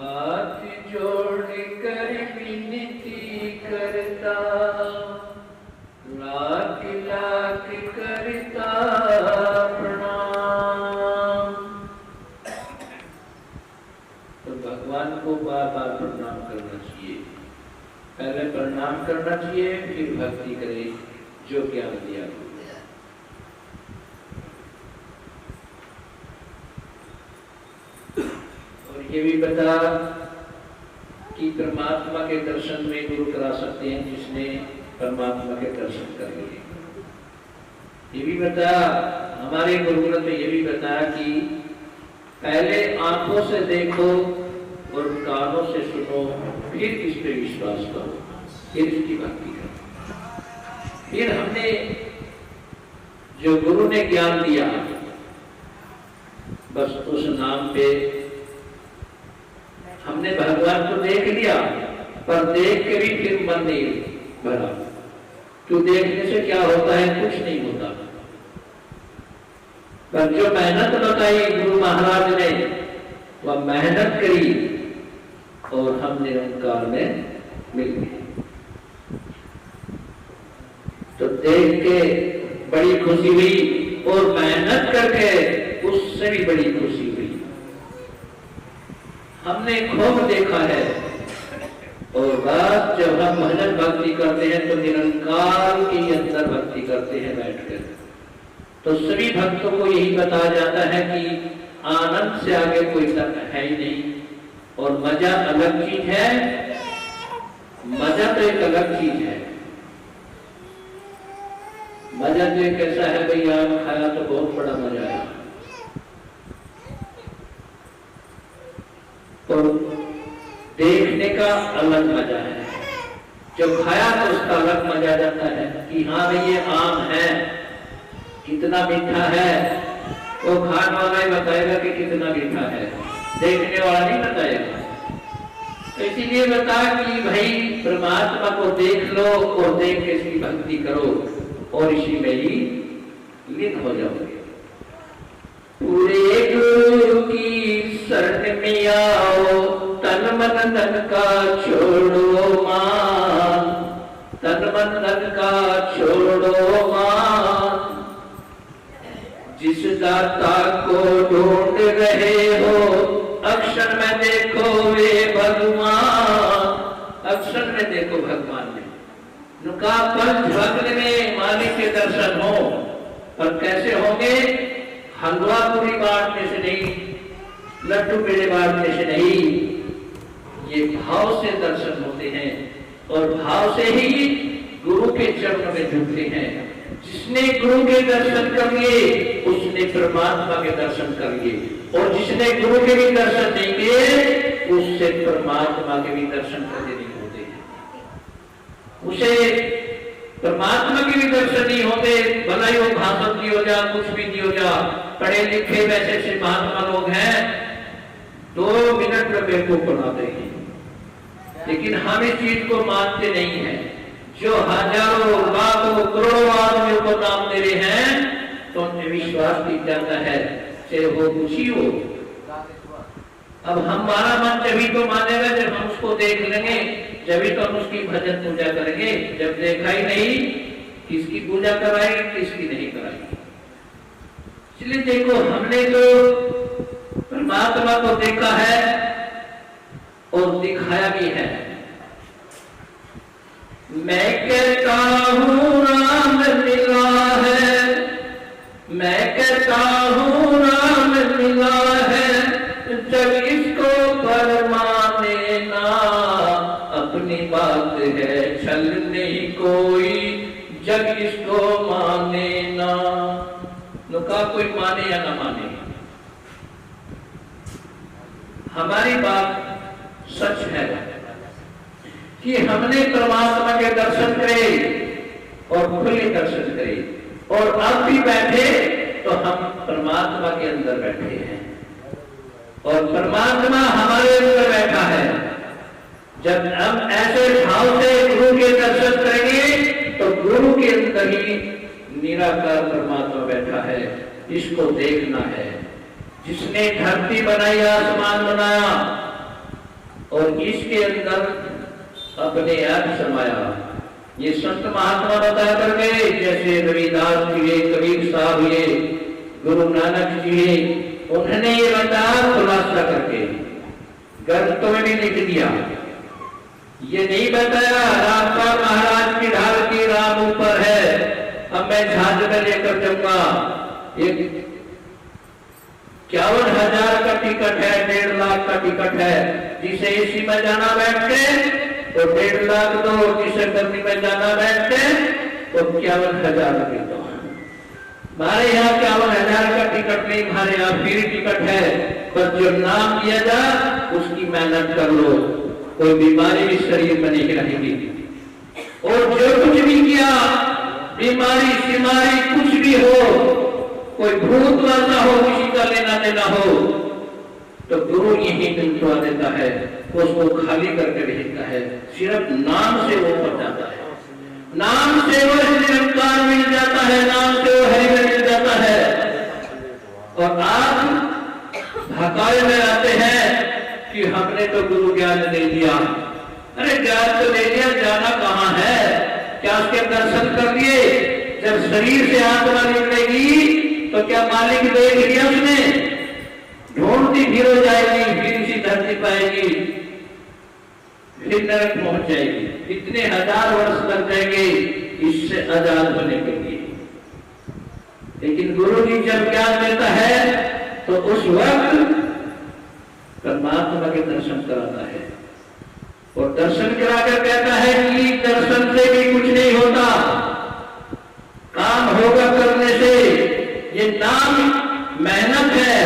हाथ जोड़ कर विनती करता, लाख लाख करता प्रणाम। तो भगवान को बार बार प्रणाम करना चाहिए। पहले प्रणाम करना चाहिए, फिर भक्ति करे जो ज्ञान दिया। और ये भी बता कि परमात्मा के दर्शन में गुरु करा सकते हैं जिसने परमात्मा के दर्शन कर लिए। ये भी बता, हमारे गुरुकुल ने ये भी बताया कि पहले आंखों से देखो और कानों से सुनो, फिर इस पे विश्वास करो, फिर इसकी भक्ति करो। फिर हमने जो गुरु ने ज्ञान दिया, बस उस नाम पे हमने भगवान को देख लिया, पर देख के भी फिर मन नहीं भरा। क्यों? देखने से क्या होता है? कुछ नहीं होता। पर जो मेहनत बताई गुरु महाराज ने, वह मेहनत करी और हम निरंकार में मिल गए। तो देख के बड़ी खुशी हुई और मेहनत करके उससे भी बड़ी खुशी हुई। हमने खूब देखा है। और बात जब हम भजन भक्ति करते हैं तो निरंकार के अंदर भक्ति करते हैं बैठकर। तो सभी भक्तों को यही बताया जाता है कि आनंद से आगे कोई तर्क है ही नहीं। और मजा अलग चीज है, मजा तो एक अलग चीज है। मजा तो एक ऐसा है, भाई आम खाया तो बहुत बड़ा मजा आया, और देखने का अलग मजा है। जब खाया तो उसका अलग मजा जाता है कि हाँ भाई ये आम है, कितना मीठा है। वो खाने वाला ही बताएगा कि कितना मीठा है, देखने वाला नहीं बताएगा। तो इसीलिए बता कि भाई परमात्मा को देख लो और देख के इसकी भक्ति करो और इसी में ही लीन हो जाओगे। पूरे गुरु की शरण में आओ, तन मन धन का छोड़ो मान, तन मन धन का छोड़ो मान। जिस दाता को ढूंढ रहे हो, अक्षर में देखो वे भगवान, अक्षर में देखो भगवान में। नुका पंच भग्न में मालिक के दर्शन हो, पर कैसे होंगे? हलवा पूरी बांटने से नहीं, लड्डू पेड़े बांटने से नहीं, ये भाव से दर्शन होते हैं और भाव से ही गुरु के चरण में झुकते हैं। जिसने गुरु के दर्शन कर लिए उसने परमात्मा के दर्शन कर लिए, और जिसने गुरु के भी दर्शन नहीं किए उससे परमात्मा के भी दर्शन करने नहीं होते हैं। उसे परमात्मा के भी दर्शन नहीं होते, भला ही वो भाषण दियो जा, कुछ भी दियो जा। पढ़े लिखे वैसे से महात्मा लोग हैं, 2 मिनट में बेवकूफ बनाते हैं, लेकिन हम इस चीज को मानते नहीं है। जो हजारों लाखों करोड़ों आदमियों को नाम दे रहे हैं तो उन्हें विश्वास दिख जाता है, चाहे वो कुछ ही हो। अब हमारा मन जब भी तो मानेगा जब हम उसको देख लेंगे, जब भी तो हम उसकी भजन पूजा करेंगे। जब देखा ही नहीं, किसकी पूजा कराएंगे, किसकी नहीं कराएंगे। इसलिए देखो, हमने तो परमात्मा को देखा है और दिखाया भी है। मैं कहता हूँ राम मिला है, मैं कहता हूँ राम मिला है, जब इसको पर माने ना, अपनी बात है छल नहीं कोई, जब इसको माने ना। नुका कोई माने या ना माने, हमारी बात सच है कि हमने परमात्मा के दर्शन करे और खुले दर्शन करे, और अब भी बैठे तो हम परमात्मा के अंदर बैठे हैं और परमात्मा हमारे अंदर बैठा है। जब हम ऐसे भाव से गुरु के दर्शन करेंगे तो गुरु के अंदर ही निराकार परमात्मा बैठा है। इसको देखना है। जिसने धरती बनाई, आसमान बनाया, और इसके अंदर अपने आप समाया। ये संत महात्मा बताया करके, जैसे रविदास जी, कबीर साहब, ये गुरु नानक जी, उन्होंने ये बताया खुलासा करके, ग्रंथों में भी लिख दिया। ये नहीं बताया रामपाल महाराज की ढाल की राम ऊपर है, अब मैं झांझ में लेकर जाऊंगा। एक 51,000 का टिकट है, 1.5 लाख का टिकट है। जिसे एसी में जाना बैठ के तो 1.5 लाख दो, जिसे गर्मी में जाना बैठ के तो 51,000 रुपये दो। हमारे यहाँ 51,000 का टिकट नहीं, हमारे यहाँ फ्री टिकट है। पर जो नाम दिया जा उसकी मेहनत कर लो, कोई बीमारी भी शरीर में नहीं रहेगी। और जो कुछ भी किया, बीमारी सिमारी कुछ भी हो, कोई भूत वाला हो, किसी का लेना देना हो, तो गुरु यही दिलवा देता है, उसको खाली करके भेजता है। सिर्फ नाम से वो पड़ जाता है, नाम से वो निरंकार मिल जाता है, नाम से वो हरि में मिल जाता है। और आप भकाए में आते हैं कि हमने तो गुरु ज्ञान दे दिया। अरे ज्ञान तो ले लिया, जाना कहाँ है? क्या उसके दर्शन कर लिए? जब शरीर से आत्मा निकलेगी तो क्या मालिक देख लिया उसने? ढूंढती फिर हो जाएगी, फिर इसी धरती पाएगी, फिर नरक पहुंच जाएगी। कितने 1000 वर्ष लग जाएंगे इससे आजाद होने के लिए। लेकिन गुरु जी जब ज्ञान देता है तो उस वक्त परमात्मा के दर्शन कराता है। और दर्शन कराकर कहता है कि दर्शन से भी कुछ नहीं होता, काम होगा करने से। ये नाम मेहनत है,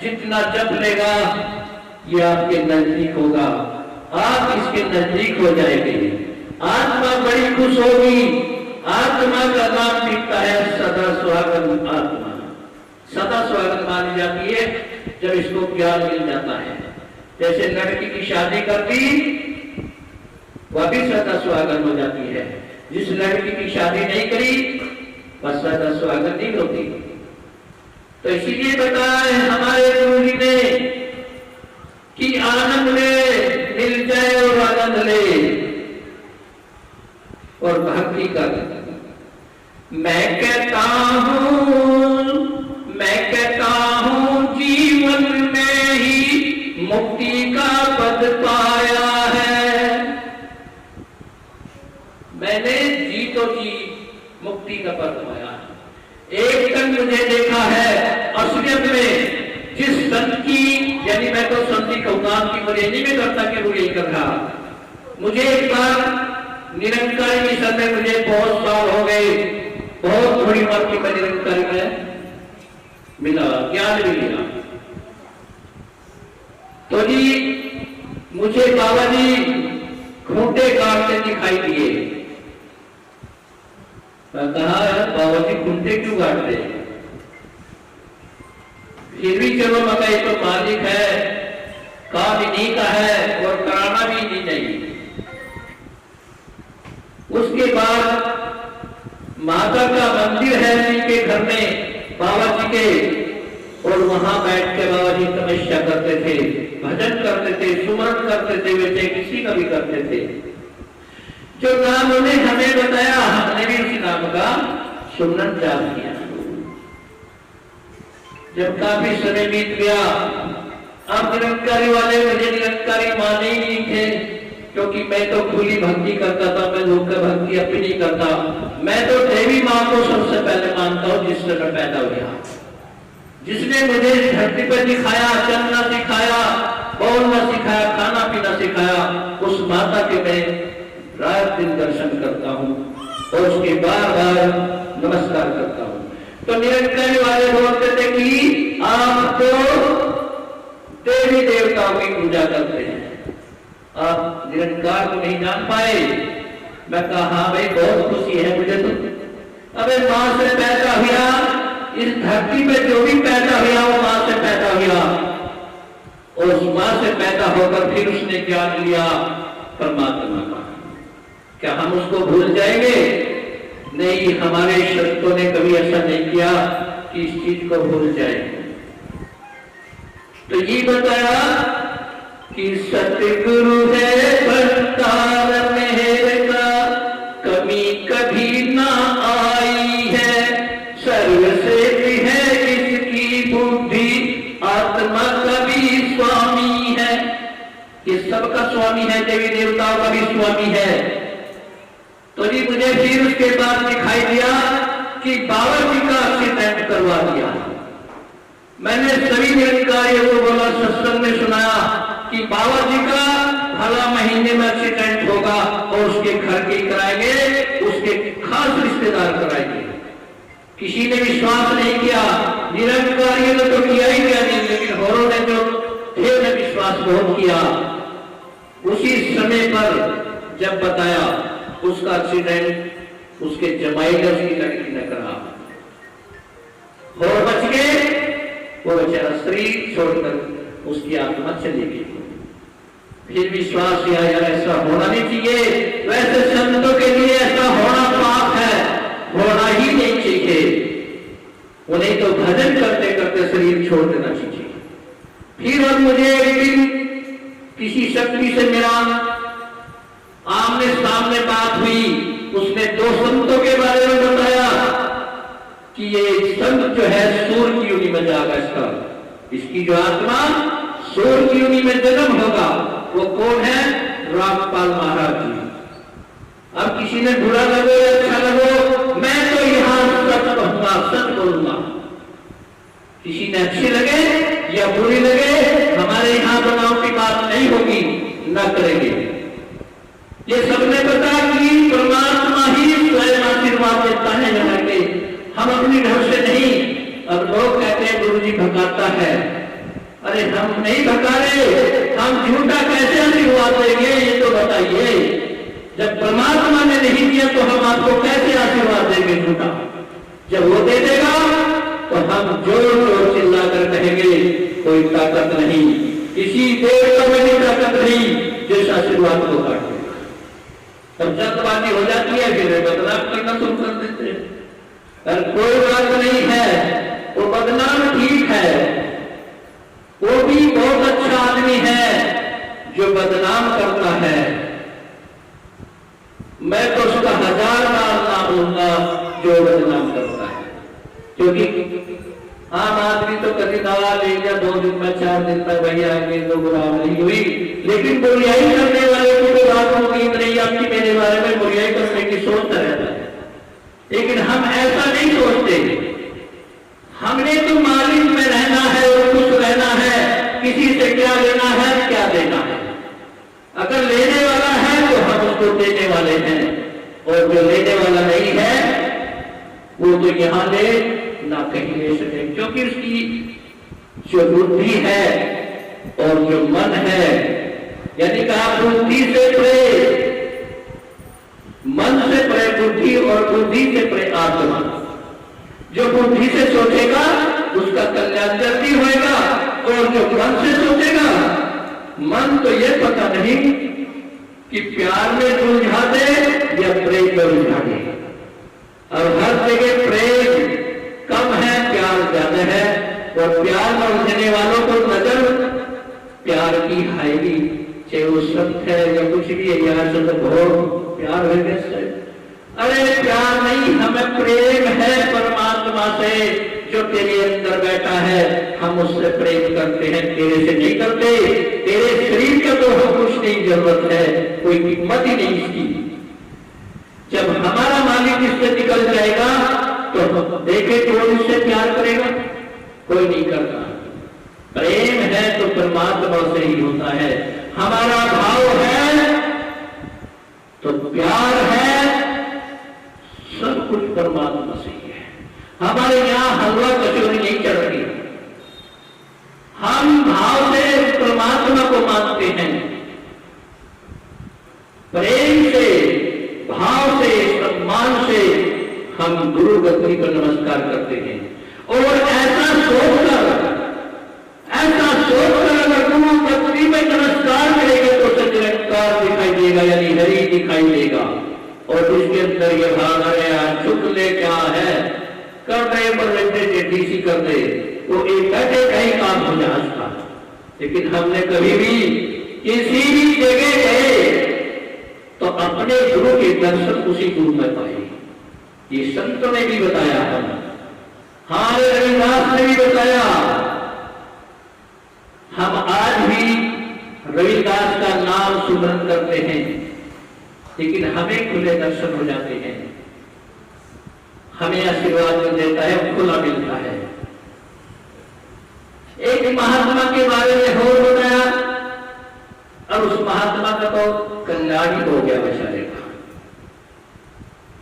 जितना जप लेगा ये आपके नजदीक होगा, आप इसके नजदीक हो जाएंगे। आत्मा बड़ी खुश होगी। आत्मा का नाम दिखता है सदा स्वागत। आत्मा सदा स्वागत मानी जाती है जब इसको प्यार मिल जाता है। जैसे लड़की की शादी करती, वह भी सदा स्वागत हो जाती है। जिस लड़की की शादी नहीं करी वह सदा स्वागत नहीं होती। तो इसीलिए बताया है हमारे गुरु जी ने कि आनंद ले, मिल जाए और आनंद ले और भक्ति कर। मैं कहता हूं जीवन में ही मुक्ति का पद पाया है। मैंने जी तो जी मुक्ति का पद पाया। एक कन मुझे देखा है असलियत में जिस संत की, यानी मैं तो संत कहूंगा की बुराई में करता कि वो यही कर रहा। मुझे एक बार निरंकारी मिशन में, मुझे बहुत साल हो गए, बहुत बड़ी बात की मैं निरंकारी में मिला, ज्ञान भी मिला। तो जी मुझे बाबा जी खूंटे काटते दिखाई दिए। मैं कहा बाबा जी खूंटे क्यों काटते? फिर भी चलो मगर ये तो मालिक है, काम इन्हीं का है और कराना भी नहीं चाहिए। उसके बाद माता का मंदिर है इनके घर में, बाबा जी के, और वहां बैठ के बाबा जी तपस्या करते थे, भजन करते थे, सुमरन करते थे, वे किसी का भी करते थे। जो नाम उन्हें हमें बताया, हमने भी उसी नाम का सुमरन जाप किया। जब काफी समय बीत गया, अब निरंकारी वाले मुझे निरंकारी माने ही नहीं थे, क्योंकि मैं तो खुली भक्ति करता था, मैं लोक भक्ति अपनी नहीं करता। मैं तो देवी माँ को सबसे पहले मानता हूँ जिससे मैं पैदा हुआ, जिसने मुझे धरती पर दिखाया, चलना सिखाया, बोलना सिखाया, खाना पीना सिखाया, उस माता के मैं रात दिन दर्शन करता हूँ और उसके बार बार नमस्कार करता हूँ। तो निरंकारी वाले बोलते थे कि आप तो देवी देवताओं की पूजा करते हैं, आप निरंकार को नहीं जान पाए। मैं कहा हाँ भाई, बहुत खुशी है मुझे तो। अबे माँ से पैदा हुआ, इस धरती पे जो भी पैदा हुआ वो माँ से पैदा हुआ, और उस माँ से पैदा होकर फिर उसने ज्ञान लिया परमात्मा का। क्या हम उसको भूल जाएंगे? नहीं, हमारे संतों ने कभी ऐसा नहीं किया कि इस चीज को भूल जाए। तो ये बताया कि सतगुरु है भंडार मेहर का, कमी कभी ना आई है। सर्व से भी है इसकी बुद्धि, आत्मा का भी स्वामी है। ये सबका स्वामी है, देवी देवताओं का भी स्वामी है। तो जी मुझे फिर उसके बाद दिखाई दिया कि बाबा जी का एक्सीडेंट करवा दिया। मैंने सभी निरंकारियों को बोला, सत्संग में सुनाया कि बाबा जी का भला महीने में एक्सीडेंट होगा और उसके घर के कराएंगे, उसके खास रिश्तेदार कराएंगे। किसी ने विश्वास नहीं किया, निरंकारियों ने तो किया ही क्या नहीं, लेकिन होरों ने जो थे ने विश्वास बहुत किया। उसी समय पर जब बताया उसका एक्सीडेंट उसके जमाई ने उसकी लड़की ने करा और बच गए, वो बेचारा शरीर छोड़कर उसकी आत्मा चली गई। फिर विश्वास किया यार ऐसा होना नहीं चाहिए, वैसे संतों के लिए ऐसा होना पाप है, होना ही नहीं चाहिए। उन्हें तो भजन करते करते शरीर छोड़ देना चाहिए। फिर अब मुझे एक दिन किसी शक्ति से मेरा आमने सामने बात हुई, उसने दो संतों के बारे में बताया कि ये संत जो है सूर्य की योनि में जाएगा, इसकी जो आत्मा सूर्य की योनि में जन्म होगा। वो कौन है? रामपाल महाराज जी। अब किसी ने बुरा लगो या अच्छा लगो, मैं तो यहां सच कहूंगा, सच बोलूंगा। किसी ने अच्छी लगे या बुरी लगे, हमारे यहां बनाव की बात नहीं होगी, न करेंगे। ये सबने पता कि परमात्मा ही स्वयं आशीर्वाद देता है यहाँ के, हम अपनी ढंग से नहीं। अब लोग कहते हैं गुरु जी भगाता है, अरे हम नहीं भगा रहे, हम झूठा कैसे आशीर्वाद देंगे ये तो बताइए। जब परमात्मा ने नहीं दिया तो हम आपको कैसे आशीर्वाद देंगे झूठा? जब वो दे देगा तो हम जोर जोर चिल्ला कर कहेंगे कोई ताकत नहीं, किसी देवता में भी ताकत नहीं जिस आशीर्वाद को काट देगा। तब जल्दबाजी हो जाती है, फिर बदनाम करना शुरू कर देते हैं। पर कोई बात नहीं है, वो बदनाम ठीक है, वो भी बहुत अच्छा आदमी है जो बदनाम करता है। मैं तो उसका 1000 बार नाम लूंगा जो बदनाम करता है, क्योंकि आम आदमी तो कभी दवा ले लिया 2 दिन में 4 दिन तक भैया आगे तो बुरा नहीं हुई, लेकिन बुराई करने वाले को तो बात होगी नहीं आपकी मेरे बारे में बुराई करने की सोचता रहता है। लेकिन हम ऐसा नहीं सोचते, हमने तो मालिक में रहना है और खुश रहना है, किसी से क्या लेना है क्या देना है। अगर लेने वाला है तो हम उसको देने वाले हैं, और जो लेने वाला नहीं है वो तो यहां ले ना कहीं ले सके, क्योंकि उसकी जो बुद्धि है और जो मन है, यानी कहा बुद्धि से परे, मन से परे बुद्धि और बुद्धि से परे आत्मा। जो बुद्धि से सोचेगा उसका कल्याण जल्दी होएगा, और जो मन से सोचेगा, मन तो ये पता नहीं कि प्यार में उलझा दे या प्रेम में उलझा दे। और हर जगह प्रेम कम है, प्यार ज्यादा है, और प्यार में उलझने वालों को नजर प्यार की आएगी, चाहे वो संत है या कुछ भी है, यार चलो बहुत प्यार है कैसे? अरे प्यार नहीं, हमें प्रेम है परमात्मा से जो तेरे अंदर बैठा है, हम उससे प्रेम करते हैं, तेरे से नहीं करते। तेरे शरीर का तो हम कुछ नहीं जरूरत है, कोई कीमत ही नहीं इसकी। जब हमारा मालिक इससे निकल जाएगा तो देखे कौन इससे प्यार करेगा? कोई नहीं करता। प्रेम है तो परमात्मा से ही होता है। हमारा भाव है तो प्यार है, सब कुछ परमात्मा से ही है। हमारे यहां हलवा कचौरी नहीं चढ़ रही, हम भाव से परमात्मा को मानते हैं, प्रेम से, भाव से, सम्मान से हम गुरु गति को नमस्कार करते हैं। और ऐसा सोचकर अगर गुरु गति में नमस्कार करेंगे तो सच्चिदानंद दिखाई देगा, यानी हरि दिखाई देगा। और उसके अंदर ये भाव है झुक ले क्या है कर रहे पर डीसी कर दे, वो एक बैठे कहीं काम हो जाए उसका। लेकिन हमने कभी भी किसी भी जगह गए तो अपने गुरु के दर्शन उसी गुरु में पाए। ये संतों ने भी बताया, हमारे रविदास ने भी बताया। हम आज भी रविदास का नाम सुमरन करते हैं, लेकिन हमें खुले दर्शन हो जाते हैं, हमें आशीर्वाद जो देता है खुला मिलता है। एक महात्मा के बारे में हो बताया, और उस महात्मा का तो कल्याण ही हो गया बेचारे का।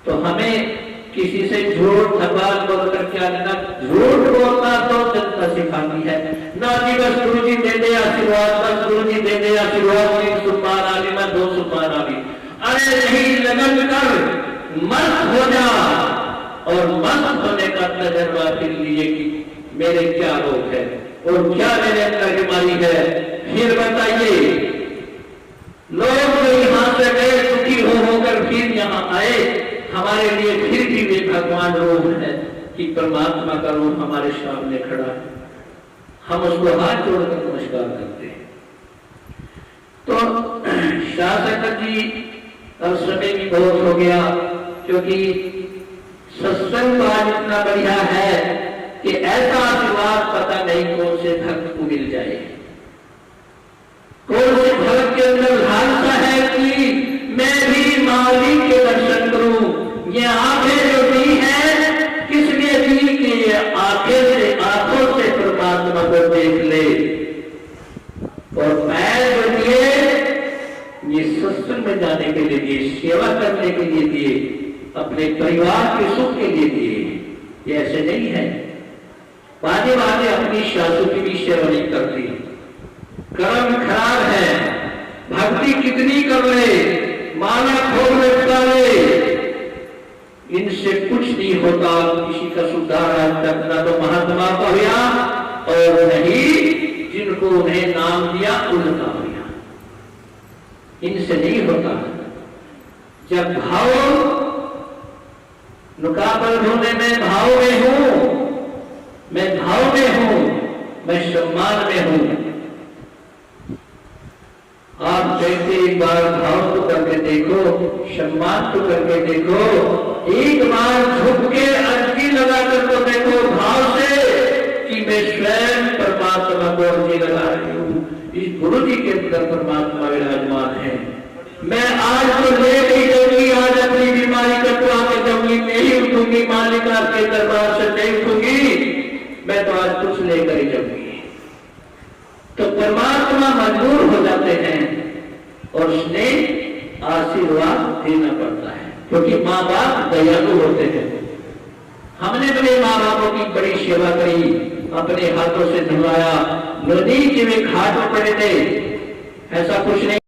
तो हमें किसी से झूठ थपाल बोलकर क्या लेना, झूठ बोलना तो जनता सिखाती है ना कि बस गुरु जी दे दे आशीर्वाद, बस गुरु जी दे दे आशीर्वाद, 3 सुपार आली मैं 2 सुपार आली। अरे नहीं, लगन कर मस्त हो जा, और मस्त होने का तजर्बा फिर लिए कि मेरे क्या रोग है और क्या मेरे अंदर बीमारी है। फिर बताइए, लोग जो यहां से गए दुखी होकर फिर यहाँ आए, हमारे लिए फिर भी वे भगवान रूप है कि परमात्मा का रूप हमारे सामने खड़ा है, हम उसको हाथ जोड़कर नमस्कार करते हैं। तो शासक जी, अब समय भी बहुत हो गया, क्योंकि सत्संग आज इतना बढ़िया है कि ऐसा आशीर्वाद पता नहीं कौन से भक्त को मिल जाए, कौन से भक्त के अंदर लालसा है कि मैं भी मालिक के दर्शन करूं। ये आंखें जो दी है, किसने दी कि ये आंखों से परमात्मा को देख ले, और पैर जो दिए ये सत्संग में जाने के लिए दिए, सेवा करने के लिए दिए, अपने परिवार के सुख के लिए दिए। ये ऐसे नहीं है बाजे बाजे अपनी शासु की भी सेवा नहीं करती। कर्म खराब है, भक्ति कितनी कर ले, माला खोल रखता ले, इनसे कुछ नहीं होता। किसी का सुधार आज तक ना तो महात्मा का हुआ और नहीं जिनको उन्हें नाम दिया उनका हुआ, इनसे नहीं होता। जब भाव मुकाबल होने में भाव में हूं, मैं भाव में हूं, मैं सम्मान में हूं। आप जैसे एक बार भाव तो करके देखो, सम्मान तो करके देखो, एक बार झुक के अर्जी लगाकर तो देखो भाव से कि मैं स्वयं परमात्मा को अर्जी लगा रही हूं। इस गुरु जी के अंदर परमात्मा विराजमान है। मैं आज तो ले नहीं जाऊंगी, आज अपनी बीमारी कटवा के जाऊंगी, नहीं उठूंगी, मालिक आपके दरबार से नहीं उठूंगी, मैं तो आज कुछ लेकर ही जाऊंगी। तो परमात्मा मजबूर हो जाते हैं और उसने आशीर्वाद देना पड़ता है, क्योंकि माँ बाप दयालु होते हैं। हमने अपने माँ बापों की बड़ी सेवा करी, अपने हाथों से धुलाया, नदी के में घाट पड़े थे, ऐसा कुछ नहीं।